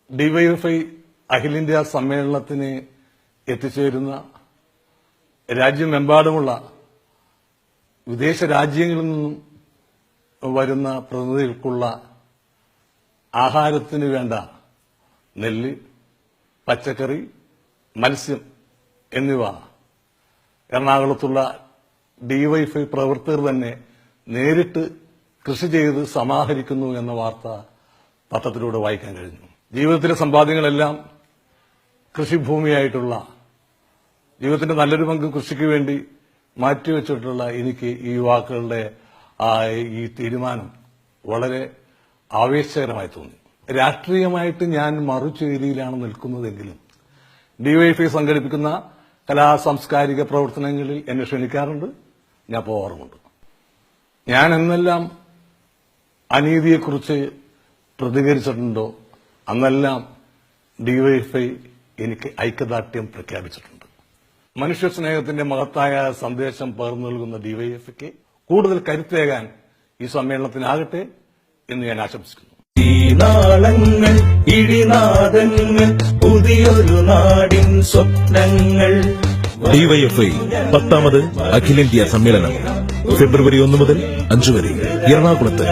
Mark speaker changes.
Speaker 1: DYFI അഖിലേന്ത്യാ സമ്മേളനത്തിന് എത്തിച്ചേരുന്ന രാജ്യമെമ്പാടുമുള്ള വിദേശ രാജ്യങ്ങളിൽ നിന്നും വരുന്ന പ്രതിനിധികൾക്കുള്ള ആഹാരത്തിന് വേണ്ട നെല്ല്, പച്ചക്കറി, മത്സ്യം എന്നിവ എറണാകുളത്തുള്ള ഡിവൈഎഫ്ഐ പ്രവർത്തകർ തന്നെ നേരിട്ട് കൃഷി ചെയ്ത് സമാഹരിക്കുന്നു എന്ന വാർത്ത പത്രത്തിലൂടെ വായിക്കാൻ കഴിഞ്ഞു. ജീവിതത്തിലെ സമ്പാദ്യങ്ങളെല്ലാം കൃഷിഭൂമിയായിട്ടുള്ള, ജീവിതത്തിന്റെ നല്ലൊരു പങ്ക് കൃഷിക്ക് വേണ്ടി മാറ്റിവെച്ചിട്ടുള്ള എനിക്ക് ഈ യുവാക്കളുടെ ഈ തീരുമാനം വളരെ ആവേശകരമായി തോന്നി. രാഷ്ട്രീയമായിട്ട് ഞാൻ മറുചേരിയിലാണ് നിൽക്കുന്നതെങ്കിലും ഡിവൈഎഫ്ഐ സംഘടിപ്പിക്കുന്ന കലാസാംസ്കാരിക പ്രവർത്തനങ്ങളിൽ എന്നെ ക്ഷണിക്കാറുണ്ട്, ഞാൻ പോകാറുമുണ്ട്. ഞാൻ എന്നെല്ലാം അനീതിയെക്കുറിച്ച് പ്രതികരിച്ചിട്ടുണ്ടോ അന്നെല്ലാം ഡിവൈഎഫ്ഐ എനിക്ക് ഐക്യദാർഢ്യം പ്രഖ്യാപിച്ചിട്ടുണ്ട്. മനുഷ്യ സ്നേഹത്തിന്റെ മഹത്തായ സന്ദേശം പകർന്നു നൽകുന്ന ഡിവൈഎഫ്ഐക്ക് കൂടുതൽ കരുത്തേകാൻ ഈ സമ്മേളനത്തിനാകട്ടെ എന്ന് ഞാൻ ആശംസിക്കുന്നു.
Speaker 2: നാളങ്ങൾ ഇടിനാദങ്ങൾ പുതിയൊരു നാടിൻ സ്വപ്നങ്ങൾ.
Speaker 3: ഡിവൈഎഫ്ഐ 10ാമത് അഖിലേന്ത്യാ സമ്മേളനം ഫെബ്രുവരി 1 മുതൽ 5 വരെ എറണാകുളത്ത്.